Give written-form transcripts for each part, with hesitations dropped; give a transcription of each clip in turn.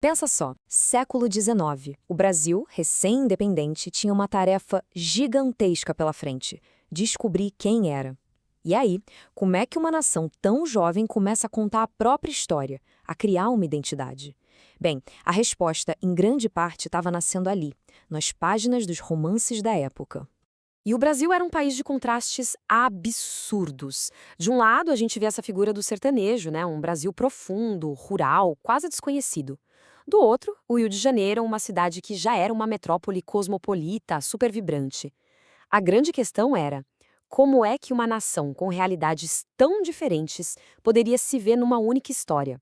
Pensa só, século XIX, o Brasil, recém-independente, tinha uma tarefa gigantesca pela frente: descobrir quem era. E aí, como é que uma nação tão jovem começa a contar a própria história, a criar uma identidade? Bem, a resposta, em grande parte, estava nascendo ali, nas páginas dos romances da época. E o Brasil era um país de contrastes absurdos. De um lado, a gente vê essa figura do sertanejo, né? Um Brasil profundo, rural, quase desconhecido. Do outro, o Rio de Janeiro, uma cidade que já era uma metrópole cosmopolita, super vibrante. A grande questão era: como é que uma nação com realidades tão diferentes poderia se ver numa única história?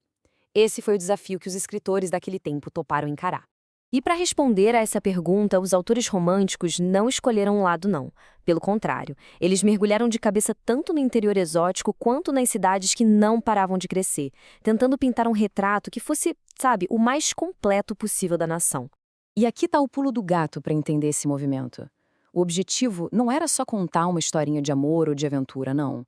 Esse foi o desafio que os escritores daquele tempo toparam encarar. E para responder a essa pergunta, os autores românticos não escolheram um lado, não. Pelo contrário, eles mergulharam de cabeça tanto no interior exótico quanto nas cidades que não paravam de crescer, tentando pintar um retrato que fosse, sabe, o mais completo possível da nação. E aqui está o pulo do gato para entender esse movimento. O objetivo não era só contar uma historinha de amor ou de aventura, não.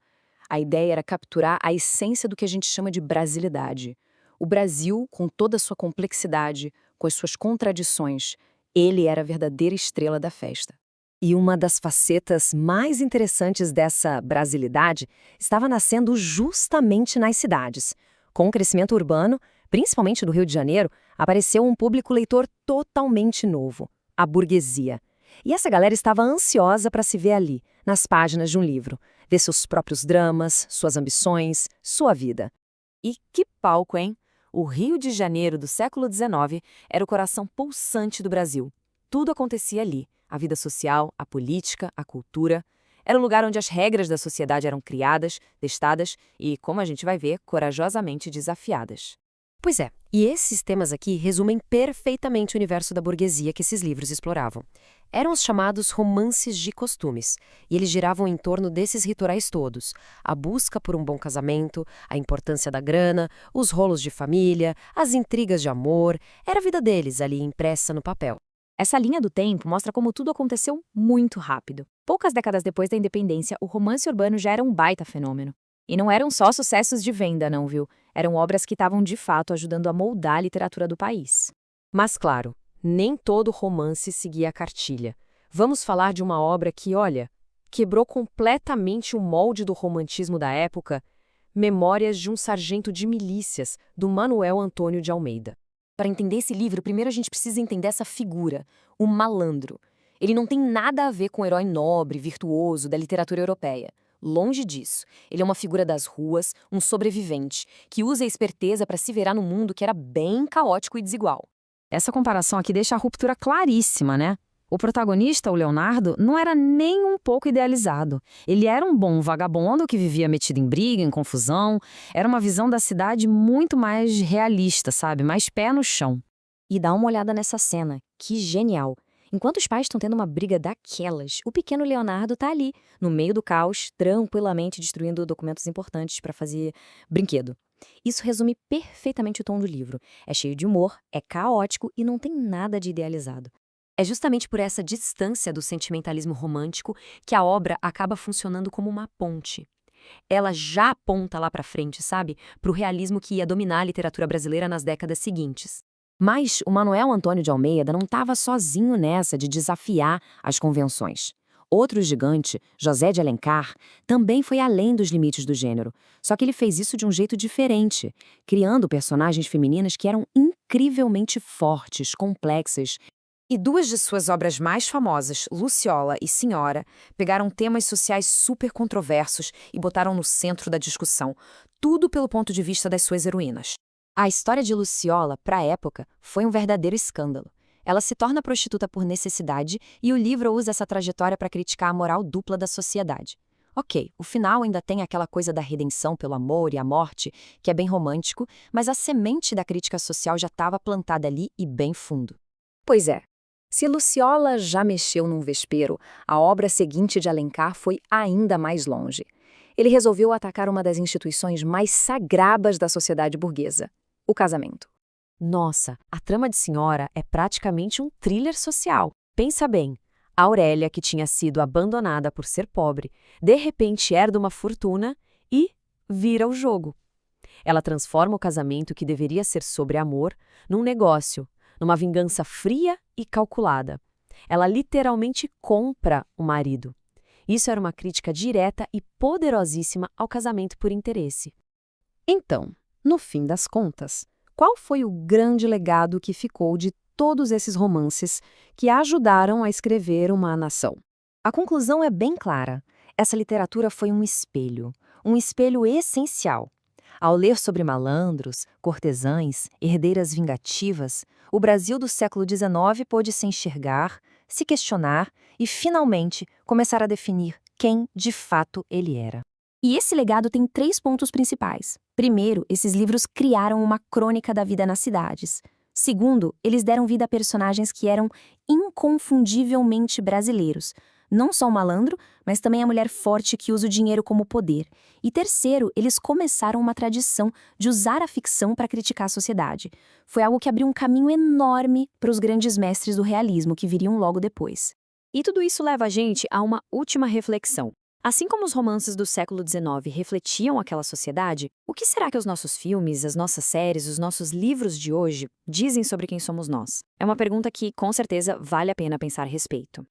A ideia era capturar a essência do que a gente chama de brasilidade. O Brasil, com toda a sua complexidade, com as suas contradições, ele era a verdadeira estrela da festa. E uma das facetas mais interessantes dessa brasilidade estava nascendo justamente nas cidades. Com o crescimento urbano, principalmente do Rio de Janeiro, apareceu um público leitor totalmente novo: a burguesia. E essa galera estava ansiosa para se ver ali, nas páginas de um livro, ver seus próprios dramas, suas ambições, sua vida. E que palco, hein? O Rio de Janeiro do século XIX era o coração pulsante do Brasil. Tudo acontecia ali: a vida social, a política, a cultura. Era o lugar onde as regras da sociedade eram criadas, testadas e, como a gente vai ver, corajosamente desafiadas. Pois é, e esses temas aqui resumem perfeitamente o universo da burguesia que esses livros exploravam. Eram os chamados romances de costumes, e eles giravam em torno desses rituais todos: a busca por um bom casamento, a importância da grana, os rolos de família, as intrigas de amor. Era a vida deles ali impressa no papel. Essa linha do tempo mostra como tudo aconteceu muito rápido. Poucas décadas depois da independência, o romance urbano já era um baita fenômeno. E não eram só sucessos de venda, não, viu? Eram obras que estavam, de fato, ajudando a moldar a literatura do país. Mas, claro, nem todo romance seguia a cartilha. Vamos falar de uma obra que, olha, quebrou completamente o molde do romantismo da época: Memórias de um Sargento de Milícias, do Manuel Antônio de Almeida. Para entender esse livro, primeiro a gente precisa entender essa figura, o malandro. Ele não tem nada a ver com o herói nobre, virtuoso da literatura europeia. Longe disso. Ele é uma figura das ruas, um sobrevivente, que usa a esperteza para se virar num mundo que era bem caótico e desigual. Essa comparação aqui deixa a ruptura claríssima, né? O protagonista, o Leonardo, não era nem um pouco idealizado. Ele era um bom vagabundo que vivia metido em briga, em confusão. Era uma visão da cidade muito mais realista, sabe? Mais pé no chão. E dá uma olhada nessa cena. Que genial! Enquanto os pais estão tendo uma briga daquelas, o pequeno Leonardo tá ali, no meio do caos, tranquilamente destruindo documentos importantes para fazer brinquedo. Isso resume perfeitamente o tom do livro. É cheio de humor, é caótico e não tem nada de idealizado. É justamente por essa distância do sentimentalismo romântico que a obra acaba funcionando como uma ponte. Ela já aponta lá para frente, sabe? Para o realismo que ia dominar a literatura brasileira nas décadas seguintes. Mas o Manuel Antônio de Almeida não estava sozinho nessa de desafiar as convenções. Outro gigante, José de Alencar, também foi além dos limites do gênero. Só que ele fez isso de um jeito diferente, criando personagens femininas que eram incrivelmente fortes, complexas. E duas de suas obras mais famosas, Luciola e Senhora, pegaram temas sociais super controversos e botaram no centro da discussão, tudo pelo ponto de vista das suas heroínas. A história de Luciola, para a época, foi um verdadeiro escândalo. Ela se torna prostituta por necessidade e o livro usa essa trajetória para criticar a moral dupla da sociedade. Ok, o final ainda tem aquela coisa da redenção pelo amor e a morte, que é bem romântico, mas a semente da crítica social já estava plantada ali e bem fundo. Pois é, se Luciola já mexeu num vespeiro, a obra seguinte de Alencar foi ainda mais longe. Ele resolveu atacar uma das instituições mais sagradas da sociedade burguesa: o casamento. Nossa, a trama de Senhora é praticamente um thriller social. Pensa bem, a Aurélia, que tinha sido abandonada por ser pobre, de repente herda uma fortuna e vira o jogo. Ela transforma o casamento que deveria ser sobre amor num negócio, numa vingança fria e calculada. Ela literalmente compra o marido. Isso era uma crítica direta e poderosíssima ao casamento por interesse. Então, no fim das contas, qual foi o grande legado que ficou de todos esses romances que ajudaram a escrever uma nação? A conclusão é bem clara. Essa literatura foi um espelho essencial. Ao ler sobre malandros, cortesãs, herdeiras vingativas, o Brasil do século XIX pôde se enxergar, se questionar e, finalmente, começar a definir quem, de fato, ele era. E esse legado tem 3 pontos principais. Primeiro, esses livros criaram uma crônica da vida nas cidades. Segundo, eles deram vida a personagens que eram inconfundivelmente brasileiros. Não só o malandro, mas também a mulher forte que usa o dinheiro como poder. E terceiro, eles começaram uma tradição de usar a ficção para criticar a sociedade. Foi algo que abriu um caminho enorme para os grandes mestres do realismo que viriam logo depois. E tudo isso leva a gente a uma última reflexão. Assim como os romances do século XIX refletiam aquela sociedade, o que será que os nossos filmes, as nossas séries, os nossos livros de hoje dizem sobre quem somos nós? É uma pergunta que, com certeza, vale a pena pensar a respeito.